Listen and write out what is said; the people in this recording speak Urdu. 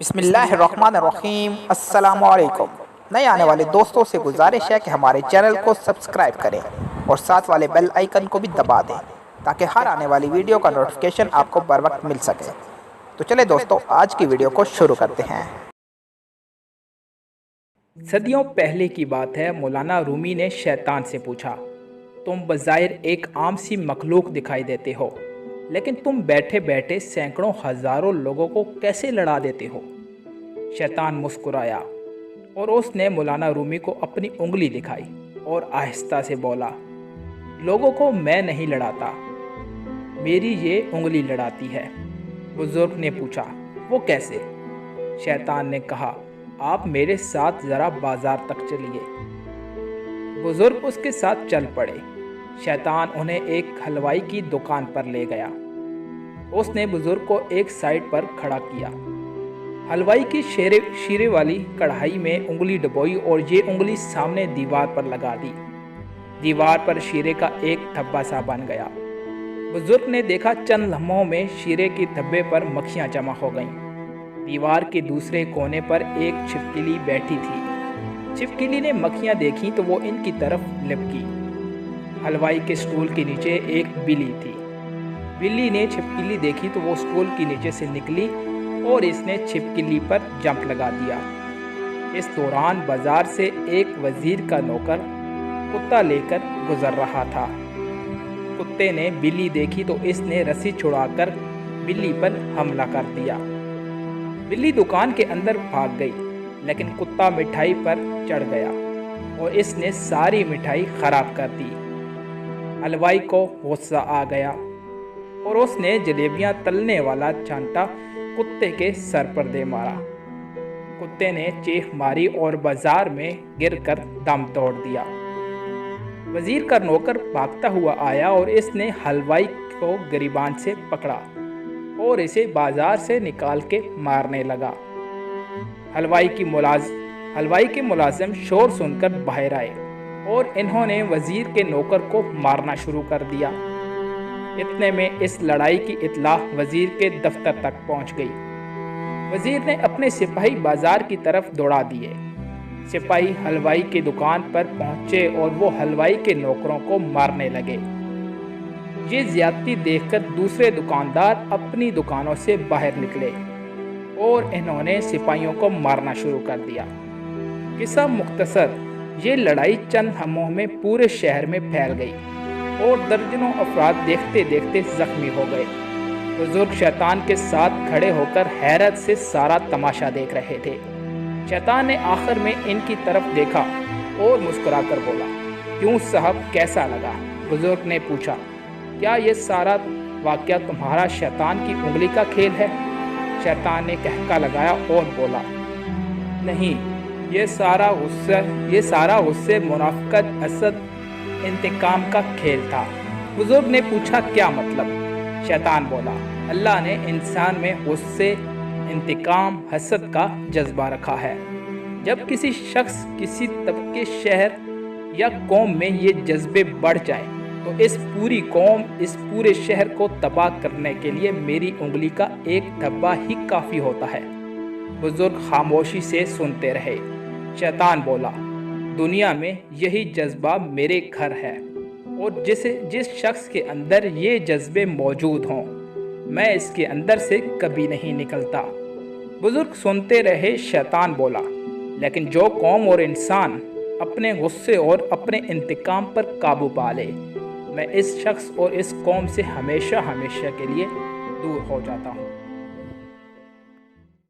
بسم اللہ الرحمن الرحیم۔ السلام علیکم۔ نئے آنے والے دوستوں سے گزارش ہے کہ ہمارے چینل کو سبسکرائب کریں اور ساتھ والے بیل آئیکن کو بھی دبا دیں تاکہ ہر آنے والی ویڈیو کا نوٹیفیکیشن آپ کو بر وقت مل سکے۔ تو چلے دوستو، آج کی ویڈیو کو شروع کرتے ہیں۔ صدیوں پہلے کی بات ہے، مولانا رومی نے شیطان سے پوچھا، تم بظاہر ایک عام سی مخلوق دکھائی دیتے ہو، لیکن تم بیٹھے بیٹھے سینکڑوں ہزاروں لوگوں کو کیسے لڑا دیتے ہو؟ شیطان مسکرایا اور اس نے مولانا رومی کو اپنی انگلی دکھائی اور آہستہ سے بولا، لوگوں کو میں نہیں لڑاتا، میری یہ انگلی لڑاتی ہے۔ بزرگ نے پوچھا، وہ کیسے؟ شیطان نے کہا، آپ میرے ساتھ ذرا بازار تک چلیے۔ بزرگ اس کے ساتھ چل پڑے۔ شیطان انہیں ایک حلوائی کی دکان پر لے گیا۔ اس نے بزرگ کو ایک سائیڈ پر کھڑا کیا۔ حلوائی کی شیرے والی کڑھائی میں انگلی ڈبوئی اور یہ انگلی سامنے دیوار پر لگا دی۔ دیوار پر شیرے کا ایک دھبا سا بن گیا۔ بزرگ نے دیکھا چند لمحوں میں شیرے کے دھبے پر مکھیاں جمع ہو گئیں۔ دیوار کے دوسرے کونے پر ایک چھپکلی بیٹھی تھی۔ چھپکلی نے مکھیاں دیکھی تو وہ ان کی طرف لپکی۔ حلوائی کے سٹول کے نیچے ایک بلی تھی۔ بلی نے چھپکلی دیکھی تو وہ سٹول کے نیچے سے نکلی اور اس نے چھپکلی پر جمپ لگا دیا۔ اس دوران بازار سے ایک وزیر کا نوکر کتا لے کر گزر رہا تھا۔ کتے نے بلی دیکھی تو اس نے رسی چھڑا کر بلی پر حملہ کر دیا۔ بلی دکان کے اندر بھاگ گئی، لیکن کتا مٹھائی پر چڑھ گیا اور اس نے ساری مٹھائی خراب کر دی۔ حلوائی کو غصہ آ گیا اور اس نے جلیبیاں تلنے والا چانٹا کتے کے سر پر دے مارا۔ کتے نے چیخ ماری اور بازار میں گر کر دم توڑ دیا۔ وزیر کا نوکر بھاگتا ہوا آیا اور اس نے حلوائی کو گریبان سے پکڑا اور اسے بازار سے نکال کے مارنے لگا۔ حلوائی کے ملازم شور سن کر باہر آئے اور انہوں نے وزیر کے نوکر کو مارنا شروع کر دیا۔ اتنے میں اس لڑائی کی اطلاع وزیر کے دفتر تک پہنچ گئی۔ وزیر نے اپنے سپاہی بازار کی طرف دوڑا دیے۔ سپاہی حلوائی کی دکان پر پہنچے اور وہ حلوائی کے نوکروں کو مارنے لگے۔ یہ زیادتی دیکھ کر دوسرے دکاندار اپنی دکانوں سے باہر نکلے اور انہوں نے سپاہیوں کو مارنا شروع کر دیا۔ قصہ مختصر، یہ لڑائی چند لمحوں میں پورے شہر میں پھیل گئی اور درجنوں افراد دیکھتے دیکھتے زخمی ہو گئے۔ بزرگ شیطان کے ساتھ کھڑے ہو کر حیرت سے سارا تماشا دیکھ رہے تھے۔ شیطان نے آخر میں ان کی طرف دیکھا اور مسکرا کر بولا، کیوں صاحب، کیسا لگا؟ بزرگ نے پوچھا، کیا یہ سارا واقعہ تمہارا شیطان کی انگلی کا کھیل ہے؟ شیطان نے کہکا لگایا اور بولا، نہیں، یہ سارا غصے، منافقت، حسد، انتقام کا کھیل تھا۔ بزرگ نے پوچھا، کیا مطلب؟ شیطان بولا، اللہ نے انسان میں غصے، انتقام، حسد کا جذبہ رکھا ہے۔ جب کسی شخص، کسی طبقے، شہر یا قوم میں یہ جذبے بڑھ جائیں تو اس پوری قوم، اس پورے شہر کو تباہ کرنے کے لیے میری انگلی کا ایک دھبا ہی کافی ہوتا ہے۔ بزرگ خاموشی سے سنتے رہے۔ شیطان بولا، دنیا میں یہی جذبہ میرے گھر ہے اور جس شخص کے اندر یہ جذبے موجود ہوں، میں اس کے اندر سے کبھی نہیں نکلتا۔ بزرگ سنتے رہے۔ شیطان بولا، لیکن جو قوم اور انسان اپنے غصے اور اپنے انتقام پر قابو پا لے، میں اس شخص اور اس قوم سے ہمیشہ کے لیے دور ہو جاتا ہوں۔